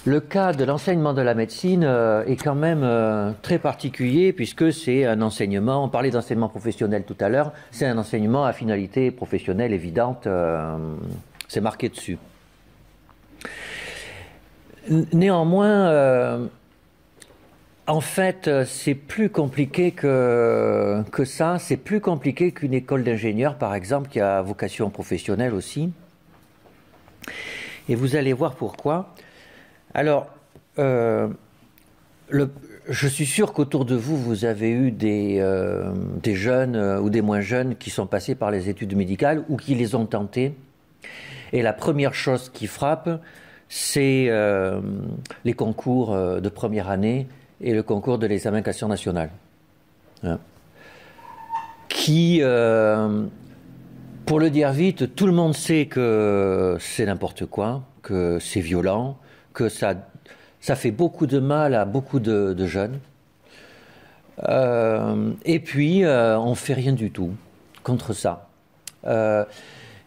Le cas de l'enseignement de la médecine est quand même très particulier puisque c'est un enseignement, on parlait d'enseignement professionnel tout à l'heure, c'est un enseignement à finalité professionnelle évidente, c'est marqué dessus. Néanmoins, en fait, c'est plus compliqué que ça, c'est plus compliqué qu'une école d'ingénieur par exemple qui a vocation professionnelle aussi. Et vous allez voir pourquoi. Alors, je suis sûr qu'autour de vous, vous avez eu des jeunes ou des moins jeunes qui sont passés par les études médicales ou qui les ont tentées. Et la première chose qui frappe, c'est les concours de première année et le concours de l'examen qualification nationale. Hein. Qui, pour le dire vite, tout le monde sait que c'est n'importe quoi, que c'est violent, que ça fait beaucoup de mal à beaucoup de jeunes. Et puis, on ne fait rien du tout contre ça.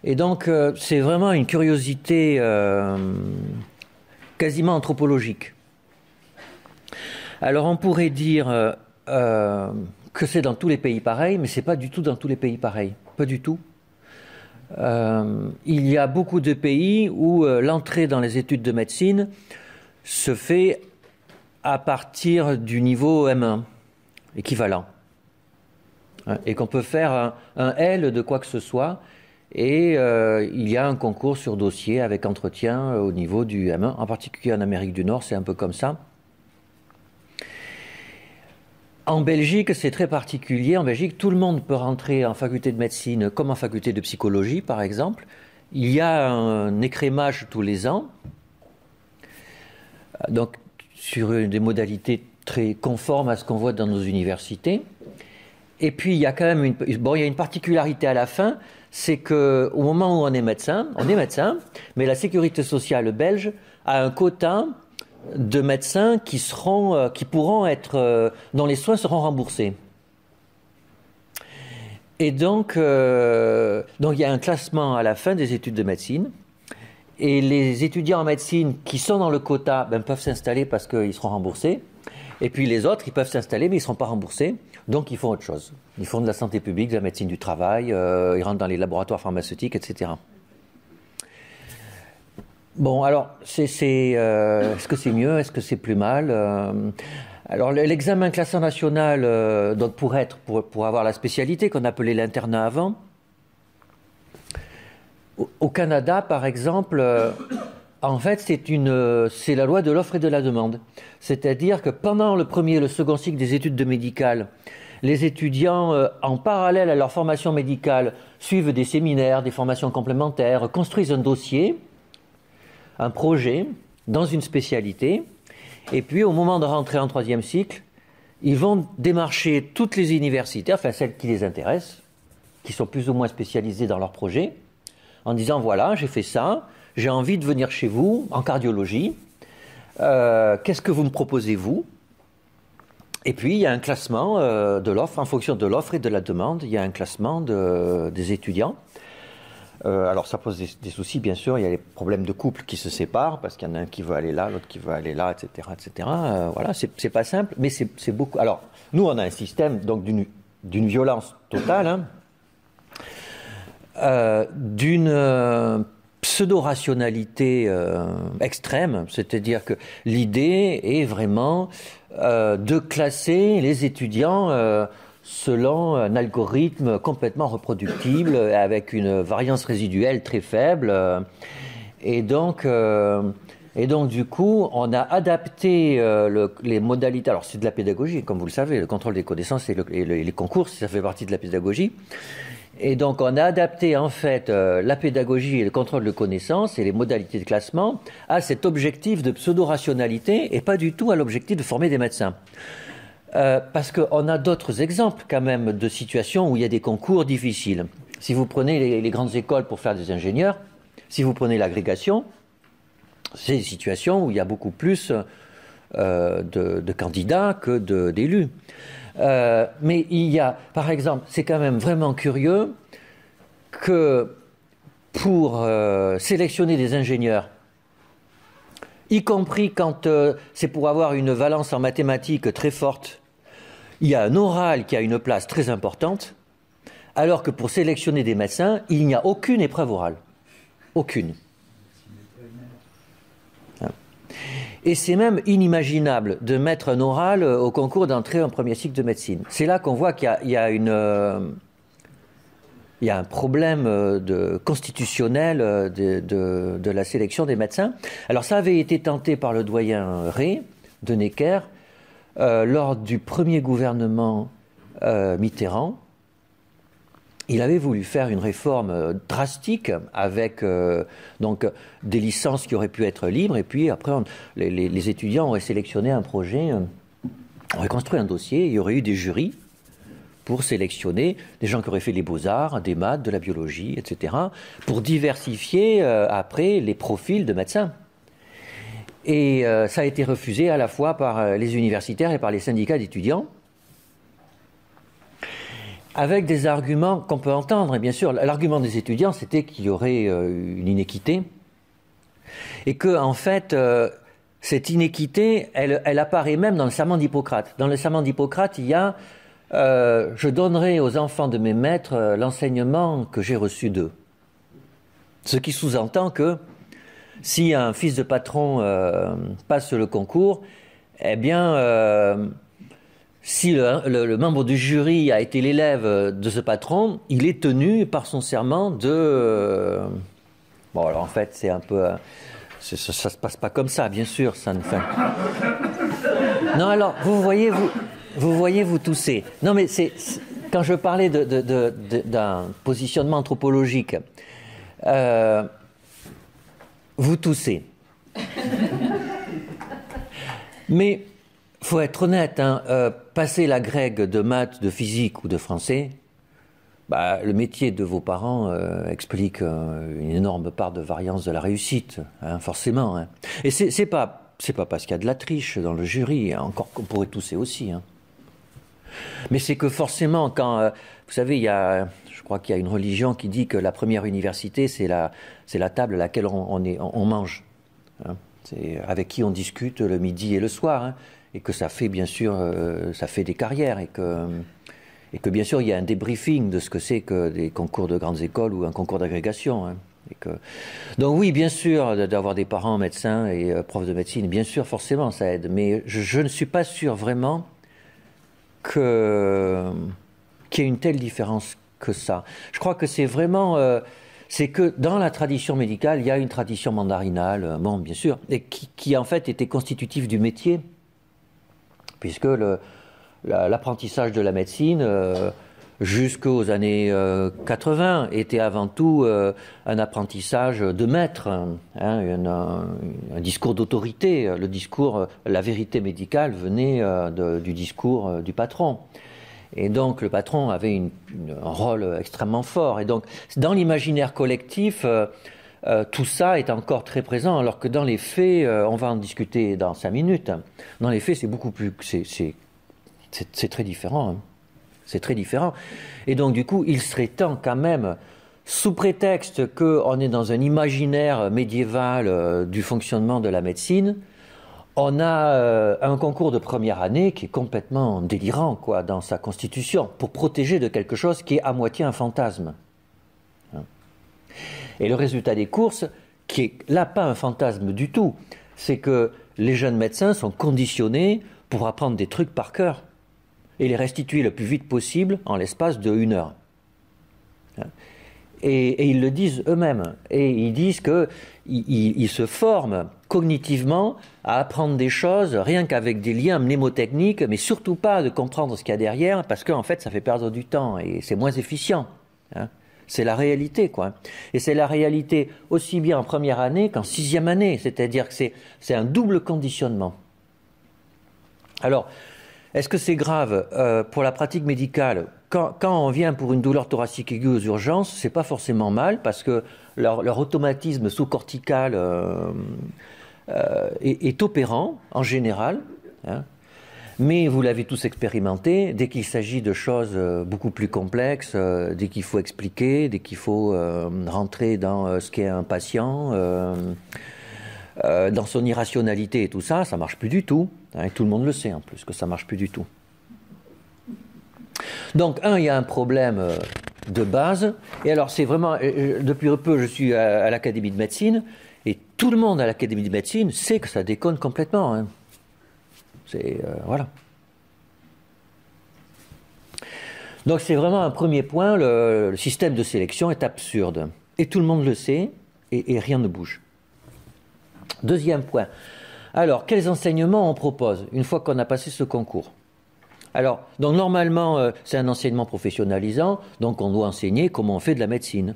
Et donc, c'est vraiment une curiosité quasiment anthropologique. Alors, on pourrait dire que c'est dans tous les pays pareil, mais ce n'est pas du tout dans tous les pays pareil. Pas du tout. Il y a beaucoup de pays où l'entrée dans les études de médecine se fait à partir du niveau M1, équivalent. Et qu'on peut faire un L de quoi que ce soit, et il y a un concours sur dossier avec entretien au niveau du M1, en particulier en Amérique du Nord, c'est un peu comme ça. En Belgique, c'est très particulier. En Belgique, tout le monde peut rentrer en faculté de médecine comme en faculté de psychologie, par exemple. Il y a un écrémage tous les ans, donc sur des modalités très conformes à ce qu'on voit dans nos universités. Et puis, il y a quand même il y a une particularité à la fin, c'est qu'au moment où on est médecin, mais la sécurité sociale belge a un quota de médecins qui pourront être, dont les soins seront remboursés. Et donc il y a un classement à la fin des études de médecine. Et les étudiants en médecine qui sont dans le quota peuvent s'installer parce qu'ils seront remboursés. Et puis les autres, ils peuvent s'installer, mais ils ne seront pas remboursés. Donc ils font autre chose. Ils font de la santé publique, de la médecine du travail, ils rentrent dans les laboratoires pharmaceutiques, etc. Bon, alors, est-ce que c'est mieux? Est-ce que c'est plus mal? Alors, l'examen classant national, donc pour avoir la spécialité qu'on appelait l'internat avant, au Canada, par exemple, en fait, c'est la loi de l'offre et de la demande. C'est-à-dire que pendant le premier et le second cycle des études de médicales, les étudiants, en parallèle à leur formation médicale, suivent des séminaires, des formations complémentaires, construisent un dossier, un projet dans une spécialité, et puis au moment de rentrer en troisième cycle, ils vont démarcher toutes les universités, enfin celles qui les intéressent, qui sont plus ou moins spécialisées dans leur projet, en disant voilà, j'ai fait ça, j'ai envie de venir chez vous en cardiologie, qu'est-ce que vous me proposez vous? Et puis il y a un classement de l'offre, en fonction de l'offre et de la demande, il y a un classement des étudiants. Alors ça pose des soucis, bien sûr, il y a les problèmes de couple qui se séparent, parce qu'il y en a un qui veut aller là, l'autre qui veut aller là, etc. etc. Voilà, c'est pas simple, mais c'est beaucoup. Alors, nous, on a un système donc d'une violence totale, d'une pseudo-rationalité extrême, c'est-à-dire que l'idée est vraiment de classer les étudiants selon un algorithme complètement reproductible, avec une variance résiduelle très faible. Et donc, du coup, on a adapté les modalités. Alors, c'est de la pédagogie, comme vous le savez, le contrôle des connaissances et les concours, ça fait partie de la pédagogie. Et donc, on a adapté, en fait, la pédagogie et le contrôle de connaissances et les modalités de classement à cet objectif de pseudo-rationalité et pas du tout à l'objectif de former des médecins. Parce qu'on a d'autres exemples quand même de situations où il y a des concours difficiles. Si vous prenez les grandes écoles pour faire des ingénieurs, si vous prenez l'agrégation, c'est des situations où il y a beaucoup plus de candidats que d'élus. Mais il y a, par exemple, c'est quand même vraiment curieux que pour sélectionner des ingénieurs, y compris quand c'est pour avoir une valence en mathématiques très forte. Il y a un oral qui a une place très importante, alors que pour sélectionner des médecins, il n'y a aucune épreuve orale. Aucune. Et c'est même inimaginable de mettre un oral au concours d'entrée en premier cycle de médecine. C'est là qu'on voit qu'il y a un problème constitutionnel de la sélection des médecins. Alors ça avait été tenté par le doyen Rey de Necker lors du premier gouvernement Mitterrand. Il avait voulu faire une réforme drastique avec donc des licences qui auraient pu être libres, et puis après les étudiants auraient sélectionné un projet, auraient construit un dossier, il y aurait eu des jurys pour sélectionner des gens qui auraient fait les beaux-arts, des maths, de la biologie, etc., pour diversifier après les profils de médecins. Et ça a été refusé à la fois par les universitaires et par les syndicats d'étudiants, avec des arguments qu'on peut entendre. Et bien sûr, l'argument des étudiants, c'était qu'il y aurait une inéquité, et que, en fait, cette inéquité, elle apparaît même dans le serment d'Hippocrate. Dans le serment d'Hippocrate, il y a je donnerai aux enfants de mes maîtres l'enseignement que j'ai reçu d'eux. Ce qui sous-entend que si un fils de patron passe le concours, eh bien, si le membre du jury a été l'élève de ce patron, il est tenu par son serment de... Bon, alors en fait, c'est un peu... ça se passe pas comme ça, bien sûr. Ça ne fait... Non, alors, vous voyez, vous toussez. Non, mais quand je parlais d'un positionnement anthropologique, vous toussez. Mais il faut être honnête, hein, passer la grecque de maths, de physique ou de français, bah, le métier de vos parents explique une énorme part de variance de la réussite, hein, forcément. Hein. Et c'est pas parce qu'il y a de la triche dans le jury, hein, encore qu'on pourrait tousser aussi. Hein. Mais c'est que forcément, quand vous savez, je crois qu'il y a une religion qui dit que la première université, c'est la table à laquelle on mange, hein. C'est avec qui on discute le midi et le soir, hein. Et que ça fait bien sûr, ça fait des carrières, et que bien sûr il y a un débriefing de ce que c'est que des concours de grandes écoles ou un concours d'agrégation. Hein. Donc oui, bien sûr, d'avoir des parents médecins et profs de médecine, bien sûr, forcément, ça aide. Mais je ne suis pas sûr vraiment qu'il y ait une telle différence que ça. Je crois que c'est vraiment... c'est que dans la tradition médicale, il y a une tradition mandarinale, bon, bien sûr, et qui en fait était constitutive du métier, puisque l'apprentissage de la médecine... jusqu'aux années 80, était avant tout un apprentissage de maître, hein, un discours d'autorité. Le discours, la vérité médicale venait du discours du patron. Et donc le patron avait un rôle extrêmement fort. Et donc dans l'imaginaire collectif, tout ça est encore très présent, alors que dans les faits, on va en discuter dans 5 minutes, hein. Dans les faits, c'est beaucoup plus... C'est très différent, hein. C'est très différent. Et donc, du coup, il serait temps quand même, sous prétexte qu'on est dans un imaginaire médiéval du fonctionnement de la médecine, on a un concours de première année qui est complètement délirant, quoi, dans sa constitution, pour protéger de quelque chose qui est à moitié un fantasme. Et le résultat des courses, qui est là pas un fantasme du tout, c'est que les jeunes médecins sont conditionnés pour apprendre des trucs par cœur et les restituer le plus vite possible en l'espace de 1 heure. Et ils le disent eux-mêmes. Et ils disent qu'ils se forment cognitivement à apprendre des choses rien qu'avec des liens mnémotechniques, mais surtout pas de comprendre ce qu'il y a derrière, parce qu'en fait, ça fait perdre du temps et c'est moins efficient. Hein. C'est la réalité, quoi. Et c'est la réalité aussi bien en première année qu'en 6e année. C'est-à-dire que c'est un double conditionnement. Alors, est-ce que c'est grave pour la pratique médicale? Quand on vient pour une douleur thoracique aiguë aux urgences, c'est pas forcément mal, parce que leur automatisme sous-cortical est opérant, en général. Hein. Mais vous l'avez tous expérimenté, dès qu'il s'agit de choses beaucoup plus complexes, dès qu'il faut expliquer, dès qu'il faut rentrer dans ce qu'est un patient, dans son irrationalité et tout ça, ça marche plus du tout. Et tout le monde le sait en plus que ça marche plus du tout. Donc, il y a un problème de base. Et alors, c'est vraiment, depuis peu, je suis à l'Académie de médecine, et tout le monde à l'Académie de médecine sait que ça déconne complètement. Hein. C'est, voilà. Donc, c'est vraiment un premier point, le système de sélection est absurde. Et tout le monde le sait, et rien ne bouge. Deuxième point. Alors, quels enseignements on propose une fois qu'on a passé ce concours? Alors, donc normalement, c'est un enseignement professionnalisant, donc on doit enseigner comment on fait de la médecine.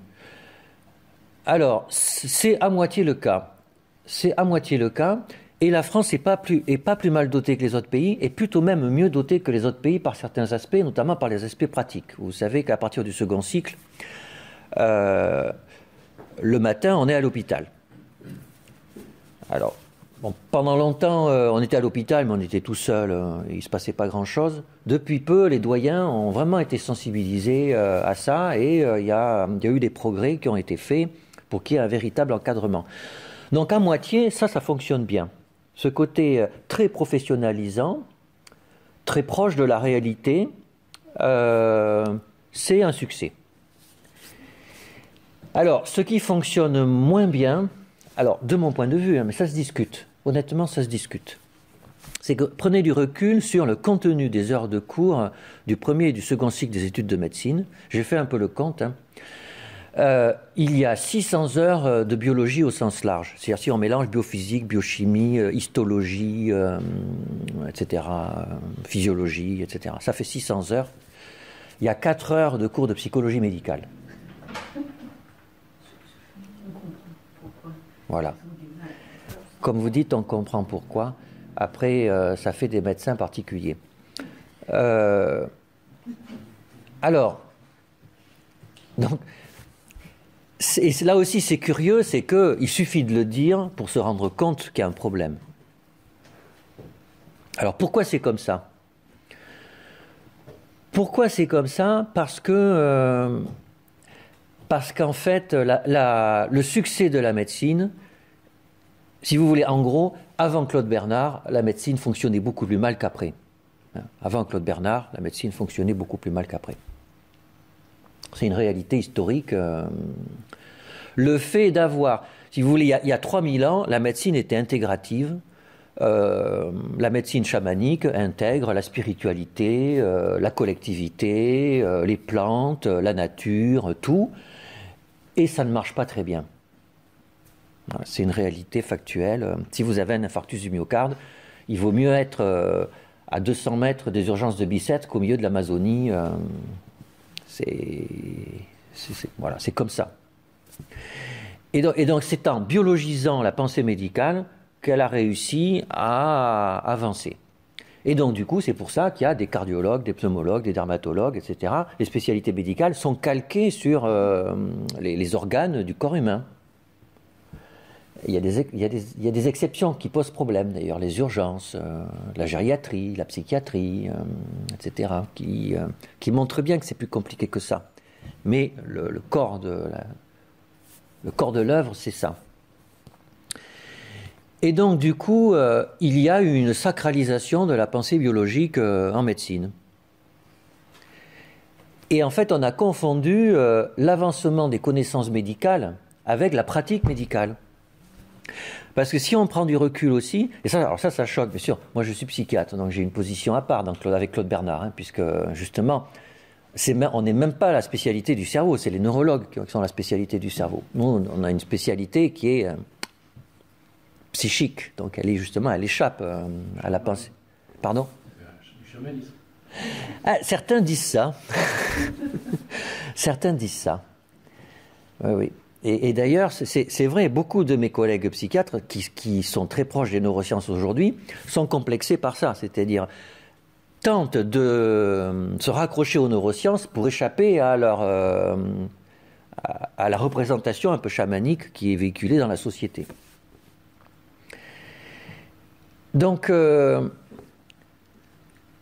Alors, c'est à moitié le cas. C'est à moitié le cas, et la France n'est pas plus mal dotée que les autres pays, et plutôt même mieux dotée que les autres pays par certains aspects, notamment par les aspects pratiques. Vous savez qu'à partir du second cycle, le matin, on est à l'hôpital. Alors, bon, pendant longtemps, on était à l'hôpital, mais on était tout seul, il ne se passait pas grand-chose. Depuis peu, les doyens ont vraiment été sensibilisés à ça, et il y a eu des progrès qui ont été faits pour qu'il y ait un véritable encadrement. Donc à moitié, ça fonctionne bien. Ce côté très professionnalisant, très proche de la réalité, c'est un succès. Alors, ce qui fonctionne moins bien, alors de mon point de vue, hein, mais ça se discute, honnêtement ça se discute, c'est que prenez du recul sur le contenu des heures de cours du premier et du second cycle des études de médecine. J'ai fait un peu le compte. Hein. Il y a 600 heures de biologie au sens large. C'est-à-dire si on mélange biophysique, biochimie, histologie, etc., physiologie, etc. Ça fait 600 heures. Il y a 4 heures de cours de psychologie médicale. Voilà. Comme vous dites, on comprend pourquoi. Après, ça fait des médecins particuliers. Alors, donc, et là aussi c'est curieux, c'est qu'il suffit de le dire pour se rendre compte qu'il y a un problème. Alors pourquoi c'est comme ça? Pourquoi c'est comme ça? Parce qu'en fait, le succès de la médecine, si vous voulez, en gros, avant Claude Bernard, la médecine fonctionnait beaucoup plus mal qu'après. Avant Claude Bernard, la médecine fonctionnait beaucoup plus mal qu'après. C'est une réalité historique. Le fait d'avoir, si vous voulez, il y a 3000 ans, la médecine était intégrative. La médecine chamanique intègre la spiritualité, la collectivité, les plantes, la nature, tout. Et ça ne marche pas très bien. C'est une réalité factuelle. Si vous avez un infarctus du myocarde, il vaut mieux être à 200 mètres des urgences de Bicêtre qu'au milieu de l'Amazonie. Voilà, c'est comme ça. Et donc c'est en biologisant la pensée médicale qu'elle a réussi à avancer. Et donc du coup, c'est pour ça qu'il y a des cardiologues, des pneumologues, des dermatologues, etc. Les spécialités médicales sont calquées sur les organes du corps humain. Il y a des exceptions qui posent problème, d'ailleurs, les urgences, la gériatrie, la psychiatrie, etc., qui montrent bien que c'est plus compliqué que ça. Mais le corps de l'œuvre, c'est ça. Et donc, du coup, il y a une sacralisation de la pensée biologique en médecine. Et en fait, on a confondu l'avancement des connaissances médicales avec la pratique médicale. Parce que si on prend du recul aussi, et ça choque, bien sûr. Moi, je suis psychiatre, donc j'ai une position à part avec Claude Bernard, hein, puisque justement, on n'est même pas la spécialité du cerveau, c'est les neurologues qui sont la spécialité du cerveau. Nous, on a une spécialité qui est psychique, donc elle échappe à la pensée. Pardon ? Du chamanisme. Certains disent ça. Certains disent ça. Oui, oui. Et d'ailleurs, c'est vrai, beaucoup de mes collègues psychiatres qui sont très proches des neurosciences aujourd'hui sont complexés par ça, c'est-à-dire tentent de se raccrocher aux neurosciences pour échapper à la représentation un peu chamanique qui est véhiculée dans la société. Donc,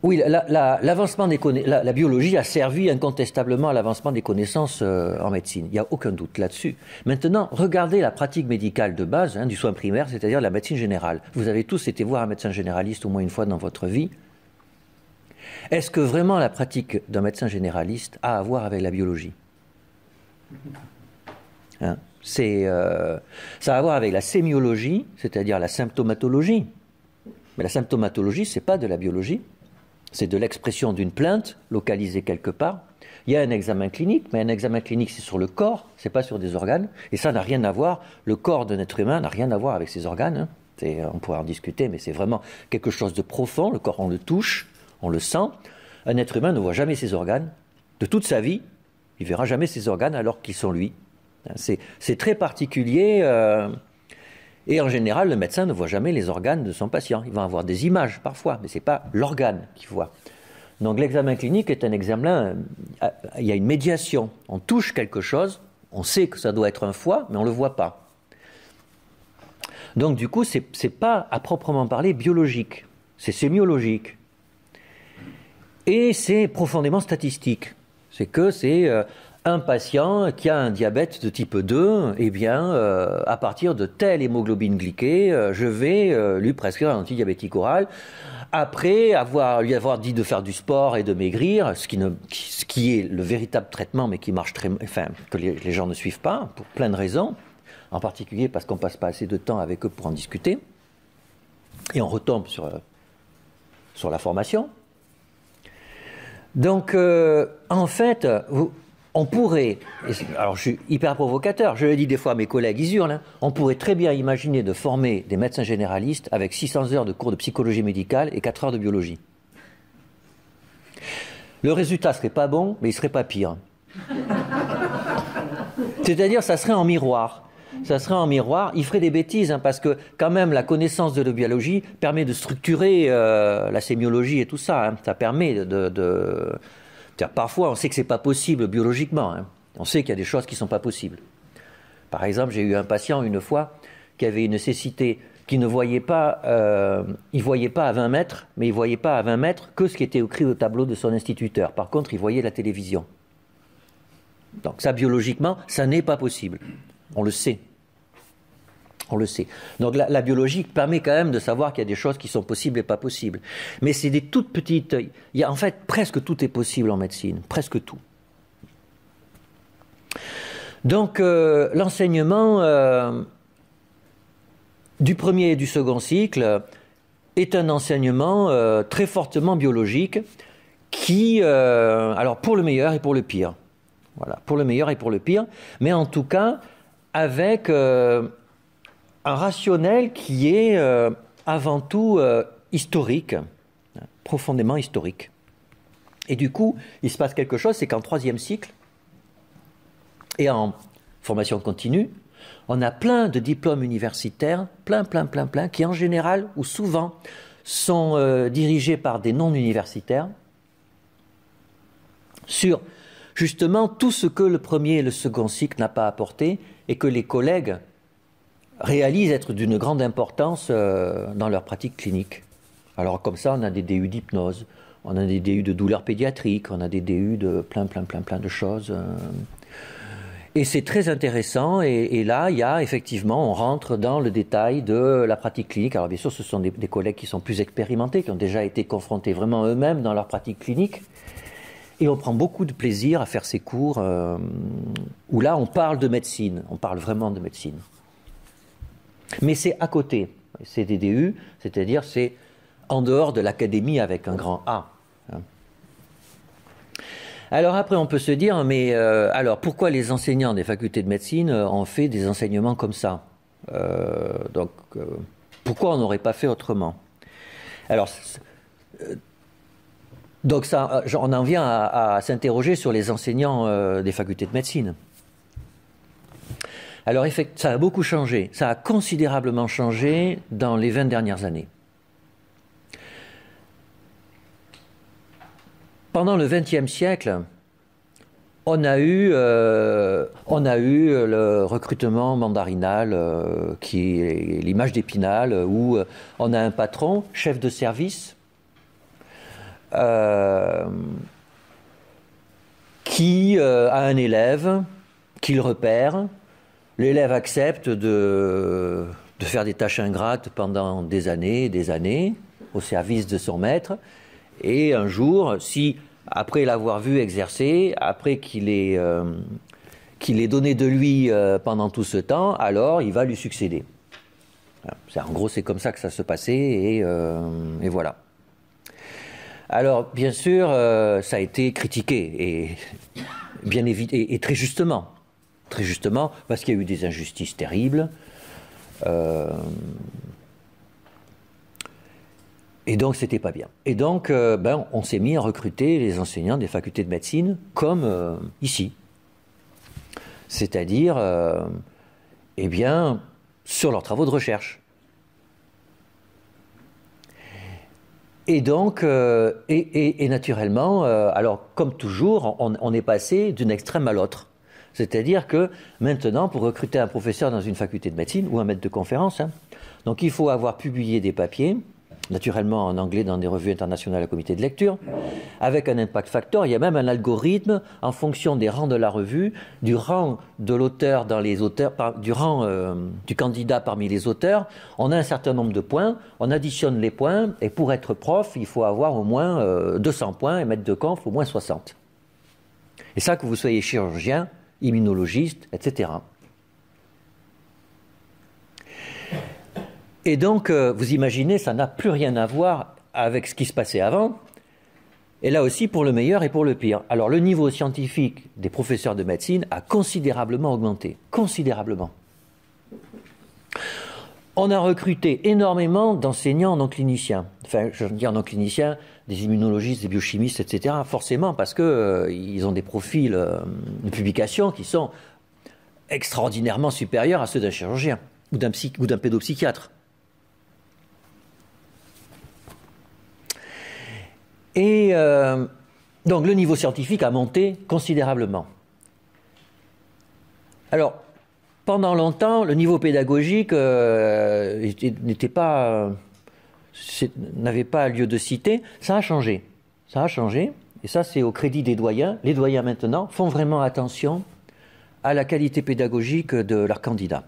Oui, la biologie a servi incontestablement à l'avancement des connaissances en médecine. Il n'y a aucun doute là-dessus. Maintenant, regardez la pratique médicale de base du soin primaire, c'est-à-dire la médecine générale. Vous avez tous été voir un médecin généraliste au moins une fois dans votre vie. Est-ce que vraiment la pratique d'un médecin généraliste a à voir avec la biologie? Ça a à voir avec la sémiologie, c'est-à-dire la symptomatologie. Mais la symptomatologie, ce n'est pas de la biologie. C'est de l'expression d'une plainte localisée quelque part. Il y a un examen clinique, mais un examen clinique, c'est sur le corps, c'est pas sur des organes. Et ça n'a rien à voir, le corps d'un être humain n'a rien à voir avec ses organes. On pourrait en discuter, mais c'est vraiment quelque chose de profond. Le corps, on le touche, on le sent. Un être humain ne voit jamais ses organes. De toute sa vie, il verra jamais ses organes alors qu'ils sont lui. C'est très particulier. Et en général, le médecin ne voit jamais les organes de son patient. Il va avoir des images parfois, mais ce n'est pas l'organe qu'il voit. Donc l'examen clinique est un examen, il y a une médiation. On touche quelque chose, on sait que ça doit être un foie, mais on ne le voit pas. Donc du coup, ce n'est pas à proprement parler biologique, c'est sémiologique. Et c'est profondément statistique. C'est que c'est un patient qui a un diabète de type 2, eh bien, à partir de telle hémoglobine glyquée, je vais lui prescrire un antidiabétique oral. Après lui avoir dit de faire du sport et de maigrir, ce qui est le véritable traitement, mais qui marche que les gens ne suivent pas, pour plein de raisons, en particulier parce qu'on ne passe pas assez de temps avec eux pour en discuter. Et on retombe sur la formation. Donc, en fait, on pourrait, alors je suis hyper provocateur, je le dis des fois à mes collègues, ils hurlent, on pourrait très bien imaginer de former des médecins généralistes avec 600 heures de cours de psychologie médicale et 4 heures de biologie. Le résultat serait pas bon, mais il serait pas pire. C'est-à-dire, ça serait en miroir. Ça serait en miroir, il ferait des bêtises, parce que quand même la connaissance de la biologie permet de structurer la sémiologie et tout ça. Ça permet parfois on sait que c'est pas possible biologiquement. On sait qu'il y a des choses qui sont pas possibles. Par exemple, j'ai eu un patient une fois qui avait une cécité, qui ne voyait pas, il voyait pas à 20 mètres, mais il voyait pas à 20 mètres que ce qui était écrit au tableau de son instituteur. Par contre, il voyait la télévision. Donc ça, biologiquement, ça n'est pas possible. On le sait. On le sait. Donc la biologie permet quand même de savoir qu'il y a des choses qui sont possibles et pas possibles. Mais c'est des toutes petites... en fait, presque tout est possible en médecine. Presque tout. Donc l'enseignement du premier et du second cycle est un enseignement très fortement biologique qui... alors pour le meilleur et pour le pire. Voilà, pour le meilleur et pour le pire. Mais en tout cas, avec... un rationnel qui est avant tout historique, profondément historique. Et du coup, il se passe quelque chose, c'est qu'en troisième cycle et en formation continue, on a plein de diplômes universitaires, plein, qui en général ou souvent sont dirigés par des non-universitaires sur justement tout ce que le premier et le second cycle n'a pas apporté et que les collègues réalisent être d'une grande importance dans leur pratique clinique. Alors comme ça, on a des DU d'hypnose, on a des DU de douleurs pédiatriques, on a des DU de plein de choses. Et c'est très intéressant, et là, il y a effectivement, on rentre dans le détail de la pratique clinique. Alors bien sûr, ce sont des collègues qui sont plus expérimentés, qui ont déjà été confrontés vraiment eux-mêmes dans leur pratique clinique. Et on prend beaucoup de plaisir à faire ces cours où là, on parle de médecine, on parle vraiment de médecine. Mais c'est à côté, c'est des DU, c'est-à-dire c'est en dehors de l'académie avec un grand A. Alors après, on peut se dire, mais alors pourquoi les enseignants des facultés de médecine ont fait des enseignements comme ça pourquoi on n'aurait pas fait autrement? Alors, donc ça, on en vient à s'interroger sur les enseignants des facultés de médecine. Alors, ça a beaucoup changé. Ça a considérablement changé dans les 20 dernières années. Pendant le XXe siècle, on a eu le recrutement mandarinal, qui est l'image d'Épinal, où on a un patron, chef de service, euh, qui a un élève qu'il repère. L'élève accepte de faire des tâches ingrates pendant des années, au service de son maître. Et un jour, si, après l'avoir vu exercer, après qu'il ait donné de lui pendant tout ce temps, alors il va lui succéder. En gros, c'est comme ça que ça se passait, et voilà. Alors, bien sûr, ça a été critiqué, et très justement. Très justement, parce qu'il y a eu des injustices terribles. Et donc, c'était pas bien. Et donc, on s'est mis à recruter les enseignants des facultés de médecine, comme ici. C'est-à-dire, sur leurs travaux de recherche. Et donc, naturellement, alors comme toujours, on est passé d'une extrême à l'autre. C'est-à-dire que maintenant, pour recruter un professeur dans une faculté de médecine ou un maître de conférence, donc il faut avoir publié des papiers, naturellement en anglais dans des revues internationales à comité de lecture, avec un impact factor. Il y a même un algorithme en fonction des rangs de la revue, du rang de l'auteur dans les auteurs, du rang du candidat parmi les auteurs. On a un certain nombre de points, on additionne les points, et pour être prof, il faut avoir au moins 200 points, et maître de conf au moins 60. Et ça, que vous soyez chirurgien, immunologiste, etc. Et donc, vous imaginez, ça n'a plus rien à voir avec ce qui se passait avant, et là aussi pour le meilleur et pour le pire. Alors, le niveau scientifique des professeurs de médecine a considérablement augmenté, considérablement. On a recruté énormément d'enseignants non cliniciens, enfin, je veux dire non cliniciens, des immunologistes, des biochimistes, etc., forcément, parce qu'ils ont des profils de publication qui sont extraordinairement supérieurs à ceux d'un chirurgien ou d'un pédopsychiatre. Et donc le niveau scientifique a monté considérablement. Alors, pendant longtemps, le niveau pédagogique n'avait pas lieu de citer. Ça a changé. Ça a changé. Et ça, c'est au crédit des doyens. Les doyens, maintenant, font vraiment attention à la qualité pédagogique de leurs candidats.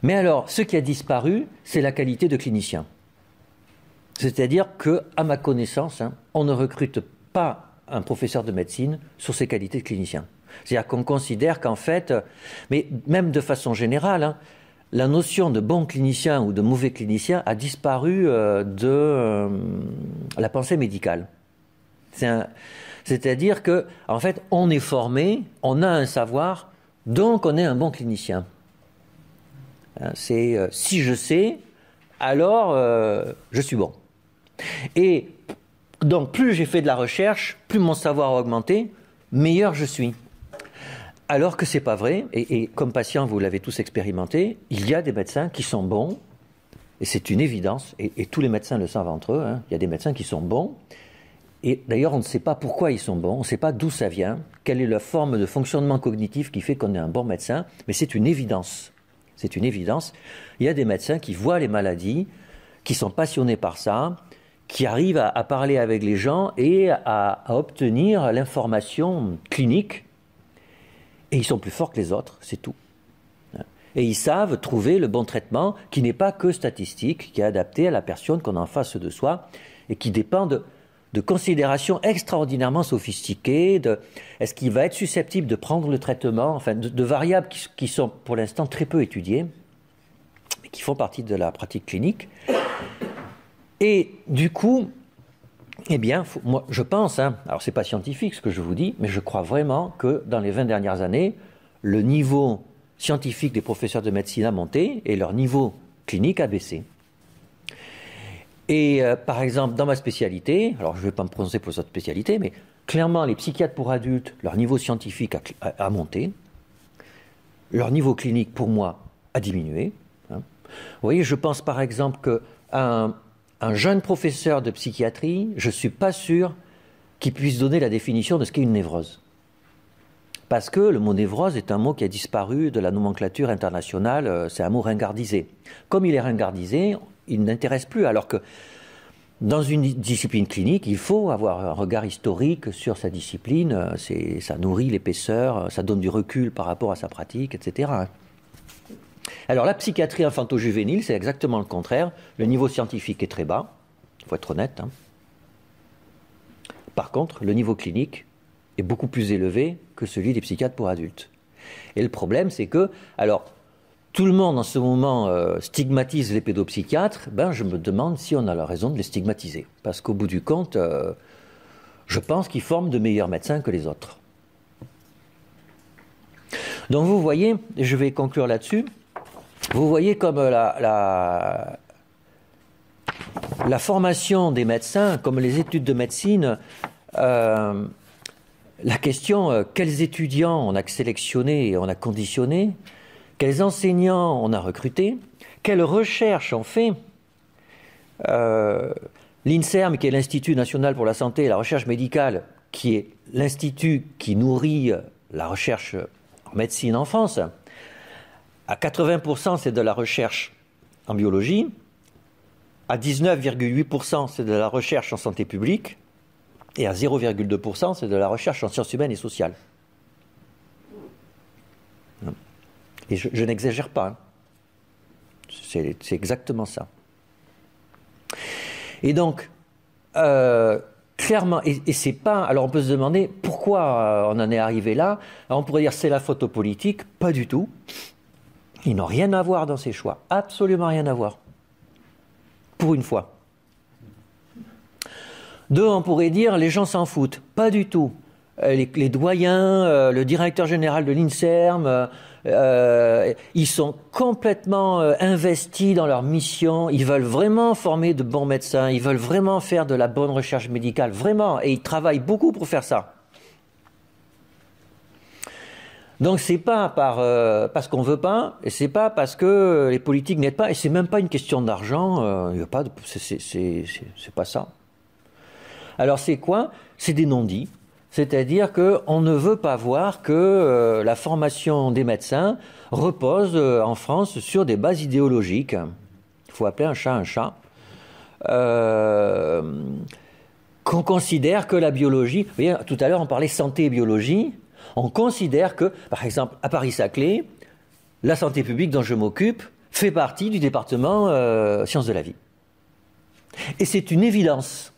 Mais alors, ce qui a disparu, c'est la qualité de clinicien. C'est-à-dire que, à ma connaissance, on ne recrute pas un professeur de médecine sur ses qualités de clinicien. C'est-à-dire qu'on considère qu'en fait, mais même de façon générale, la notion de bon clinicien ou de mauvais clinicien a disparu de la pensée médicale. C'est-à-dire que, en fait, on est formé, on a un savoir, donc on est un bon clinicien. C'est si je sais, alors je suis bon. Et donc, plus j'ai fait de la recherche, plus mon savoir a augmenté, meilleur je suis. Alors que c'est pas vrai, et comme patient, vous l'avez tous expérimenté, il y a des médecins qui sont bons, et c'est une évidence, et tous les médecins le savent entre eux, il y a des médecins qui sont bons, et d'ailleurs on ne sait pas pourquoi ils sont bons, on ne sait pas d'où ça vient, quelle est la forme de fonctionnement cognitif qui fait qu'on est un bon médecin, mais c'est une évidence. C'est une évidence. Il y a des médecins qui voient les maladies, qui sont passionnés par ça, qui arrivent à parler avec les gens et à obtenir l'information clinique. Et ils sont plus forts que les autres, c'est tout. Et ils savent trouver le bon traitement qui n'est pas que statistique, qui est adapté à la personne qu'on a en face de soi et qui dépend de considérations extraordinairement sophistiquées, est-ce qu'il va être susceptible de prendre le traitement, enfin de variables qui sont pour l'instant très peu étudiées, mais qui font partie de la pratique clinique. Et du coup, eh bien, moi, je pense, alors c'est pas scientifique ce que je vous dis, mais je crois vraiment que dans les 20 dernières années, le niveau scientifique des professeurs de médecine a monté et leur niveau clinique a baissé. Et par exemple, dans ma spécialité, alors je ne vais pas me prononcer pour cette spécialité, mais clairement, les psychiatres pour adultes, leur niveau scientifique a monté, leur niveau clinique, pour moi, a diminué. Vous voyez, je pense par exemple qu'un jeune professeur de psychiatrie, je ne suis pas sûr qu'il puisse donner la définition de ce qu'est une névrose. Parce que le mot névrose est un mot qui a disparu de la nomenclature internationale, c'est un mot ringardisé. Comme il est ringardisé, il n'intéresse plus, alors que dans une discipline clinique, il faut avoir un regard historique sur sa discipline, ça nourrit l'épaisseur, ça donne du recul par rapport à sa pratique, etc. Alors la psychiatrie infanto-juvénile, c'est exactement le contraire. Le niveau scientifique est très bas, il faut être honnête. Par contre, le niveau clinique est beaucoup plus élevé que celui des psychiatres pour adultes. Et le problème, c'est que, alors, tout le monde en ce moment stigmatise les pédopsychiatres, je me demande si on a la raison de les stigmatiser. Parce qu'au bout du compte, je pense qu'ils forment de meilleurs médecins que les autres. Donc vous voyez, et je vais conclure là-dessus, vous voyez comme la formation des médecins, comme les études de médecine, la question quels étudiants on a sélectionnés et on a conditionnés, quels enseignants on a recrutés, quelles recherches on fait. L'INSERM, qui est l'Institut national pour la santé et la recherche médicale, qui est l'institut qui nourrit la recherche en médecine en France, à 80% c'est de la recherche en biologie, à 19,8% c'est de la recherche en santé publique, et à 0,2% c'est de la recherche en sciences humaines et sociales. Et je n'exagère pas. C'est exactement ça. Et donc, clairement, et c'est pas... Alors on peut se demander pourquoi on en est arrivé là. Alors on pourrait dire c'est la faute aux politiques. Pas du tout. Ils n'ont rien à voir dans ces choix. Absolument rien à voir. Pour une fois. Deux, on pourrait dire les gens s'en foutent. Pas du tout. Les doyens, le directeur général de l'INSERM, ils sont complètement investis dans leur mission. Ils veulent vraiment former de bons médecins. Ils veulent vraiment faire de la bonne recherche médicale. Vraiment. Et ils travaillent beaucoup pour faire ça. Donc c'est pas parce qu'on veut pas, et c'est pas parce que les politiques n'aident pas, et c'est même pas une question d'argent. C'est pas ça. Alors c'est quoi? C'est des non-dits. C'est-à-dire qu'on ne veut pas voir que la formation des médecins repose en France sur des bases idéologiques. Il faut appeler un chat un chat. Qu'on considère que la biologie... Vous voyez, tout à l'heure on parlait santé et biologie. On considère que, par exemple, à Paris-Saclay, la santé publique dont je m'occupe fait partie du département sciences de la vie. Et c'est une évidence.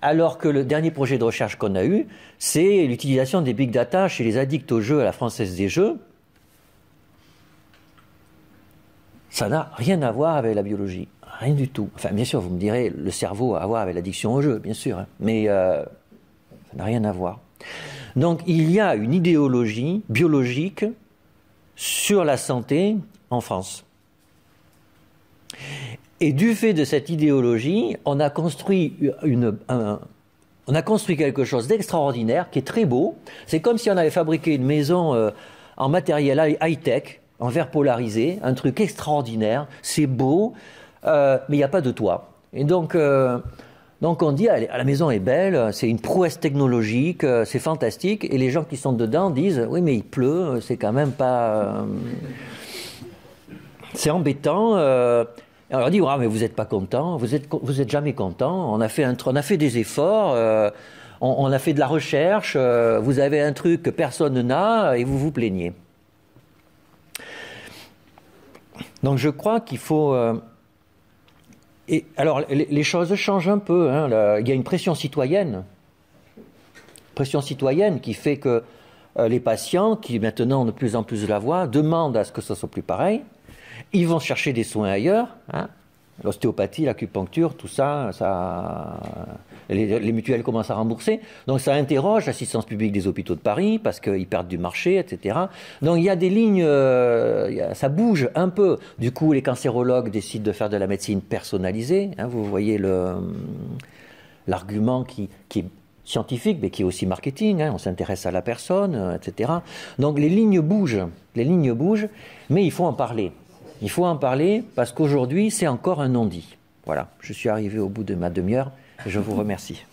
Alors que le dernier projet de recherche qu'on a eu, c'est l'utilisation des big data chez les addicts aux jeux à la Française des Jeux. Ça n'a rien à voir avec la biologie, rien du tout. Enfin, bien sûr, vous me direz, le cerveau a à voir avec l'addiction aux jeux, bien sûr, hein, mais ça n'a rien à voir. Donc, il y a une idéologie biologique sur la santé en France. Et du fait de cette idéologie, on a construit quelque chose d'extraordinaire, qui est très beau. C'est comme si on avait fabriqué une maison en matériel high-tech, en verre polarisé, un truc extraordinaire, c'est beau, mais il n'y a pas de toit. Et donc on dit, la maison est belle, c'est une prouesse technologique, c'est fantastique, et les gens qui sont dedans disent, oui mais il pleut, c'est quand même pas... c'est embêtant... Alors on dit, mais vous n'êtes pas content, vous êtes jamais content, on a fait des efforts, on a fait de la recherche, vous avez un truc que personne n'a et vous vous plaignez. Donc je crois qu'il faut... Et alors les choses changent un peu, hein, il y a une pression citoyenne qui fait que les patients, qui maintenant ont de plus en plus de la voix, demandent à ce que ce soit plus pareil. Ils vont chercher des soins ailleurs, hein. L'ostéopathie, l'acupuncture, tout ça, les mutuelles commencent à rembourser. Donc ça interroge l'assistance publique des hôpitaux de Paris parce qu'ils perdent du marché, etc. Donc il y a des lignes, ça bouge un peu. Du coup, les cancérologues décident de faire de la médecine personnalisée. Hein, vous voyez l'argument qui est scientifique, mais qui est aussi marketing. Hein, on s'intéresse à la personne, etc. Donc les lignes bougent, mais il faut en parler. Il faut en parler parce qu'aujourd'hui, c'est encore un non-dit. Voilà, je suis arrivé au bout de ma demi-heure et je vous remercie.